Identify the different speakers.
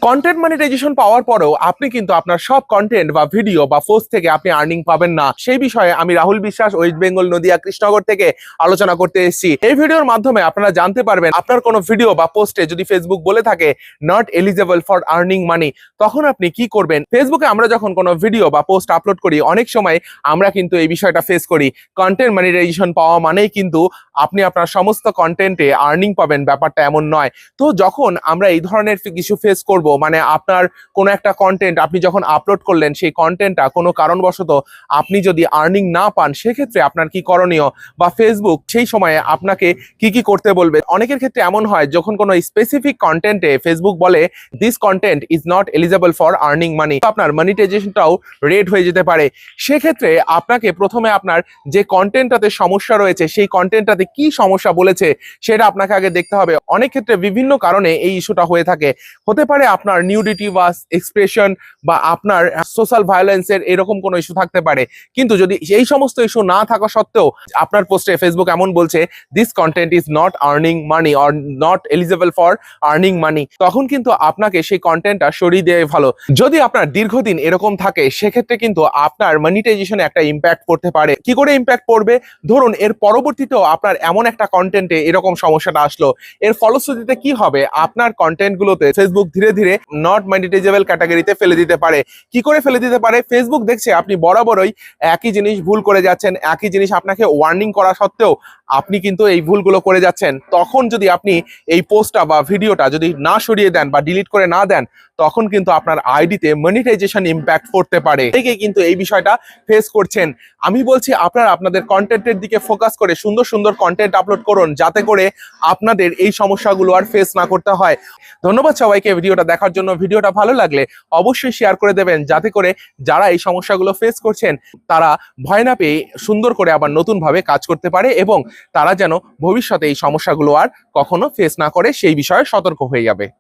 Speaker 1: Content monetization পাওয়ার পরেও আপনি কিন্তু আপনার সব কন্টেন্ট বা ভিডিও বা পোস্ট থেকে আপনি আর্নিং পাবেন না। সেই বিষয়ে আমি রাহুল বিশ্বাস, ওয়েস্ট বেঙ্গল নদিয়া কৃষ্ণনগর থেকে আলোচনা করতে এসেছি। এই ভিডিওর মাধ্যমে আপনারা জানতে পারবেন আপনার কোনো ভিডিও বা পোস্টে যদি ফেসবুক বলে থাকে not eligible for earning money, তখন আপনি কি করবেন। ফেসবুকে আমরা যখন কোনো ভিডিও বা পোস্ট আপলোড করি, অনেক সময় আমরা কিন্তু এই বিষয়টা ফেস করি। কন্টেন্ট মনিটাইজেশন পাওয়া মানেই কিন্তু আপনি আপনার সমস্ত কন্টেন্টে আর্নিং পাবেন, ব্যাপারটা এমন নয়। তো যখন আমরা এই ধরনের কিছু ফেস করব, মানে আপনার কোনো একটা কন্টেন্ট আপনি যখন আপলোড করলেন, সেই কন্টেন্টটা কোনো কারণবশত আপনি যদি আর্নিং না পান, সেক্ষেত্রে আপনার কি করণীয়, বা ফেসবুক সেই সময়ে আপনাকে কি কি করতে বলবে। অনেকের ক্ষেত্রে এমন হয় যখন কোনো স্পেসিফিক কন্টেন্টে ফেসবুক বলে this content is not eligible for earning money, আপনার মনিটাইজেশনটাও রেড হয়ে যেতে পারে। সেক্ষেত্রে আপনাকে প্রথমে আপনার যে কন্টেন্টটাতে সমস্যা রয়েছে, সেই কন্টেন্টটাতে কি সমস্যা বলেছে সেটা আপনাকে আগে দেখতে হবে। অনেক ক্ষেত্রে বিভিন্ন কারণে এই ইস্যুটা হয়ে থাকে। হতে পারে আপনার নিউডিটি বা এক্সপ্রেশন, বা আপনার সোশ্যাল ভায়োলেন্সের এরকম কোনো ইস্যু থাকতে পারে। কিন্তু যদি এই সমস্ত ইস্যু না থাকা সত্ত্বেও আপনার পোস্টে ফেসবুক এমন বলছে this content is not earning money or not eligible for earning money, তখন কিন্তু আপনাকে সেই কন্টেন্টটা সরিয়ে দেওয়া ভালো। যদি আপনার দীর্ঘদিন এরকম থাকে, সেক্ষেত্রে কিন্তু আপনার মনিটাইজেশনে একটা ইম্প্যাক্ট পড়তে পারে। কি করে ইম্প্যাক্ট পড়বে? ধরুন এর পরবর্তীতেও আপনার এমন একটা কন্টেন্টে এরকম সমস্যাটা আসলো, এর ফলশ্রুতিতে কি হবে, আপনার কন্টেন্ট গুলোতে ফেসবুক ধীরে ধীরে নট মনিটাইজেবল ক্যাটাগরিতে ফেলে দিতে পারে। কি করে ফেলে দিতে পারে? ফেসবুক দেখছে আপনি বরাবরই একই জিনিস ভুল করে যাচ্ছেন, একই জিনিস আপনাকে ওয়ার্নিং করা সত্ত্বেও আপনি কিন্তু এই ভুলগুলো করে যাচ্ছেন। তখন যদি আপনি এই পোস্টটা বা ভিডিওটা যদি না সরিয়ে দেন বা ডিলিট করে না দেন, তখন কিন্তু আপনার আইডিতে মনিটাইজেশন ইম্প্যাক্ট পড়তে পারে। অনেকেই কিন্তু এই বিষয়টা ফেস করছেন। আমি বলছি আপনারা আপনাদের কন্টেন্টের দিকে ফোকাস করে সুন্দর সুন্দর কন্টেন্ট আপলোড করুন, যাতে করে আপনাদের এই সমস্যাগুলো আর ফেস না করতে হয়। ধন্যবাদ সবাইকে ভিডিওটা দেখার জন্য। ভিডিওটা ভালো লাগলে অবশ্যই শেয়ার করে দেবেন, যাতে করে যারা এই সমস্যাগুলো ফেস করছেন তারা ভয় না পেয়ে সুন্দর করে আবার নতুনভাবে কাজ করতে পারে, এবং তারা যেন ভবিষ্যতে এই সমস্যাগুলো আর কখনো ফেস না করে সেই বিষয়ে সতর্ক হয়ে যাবে।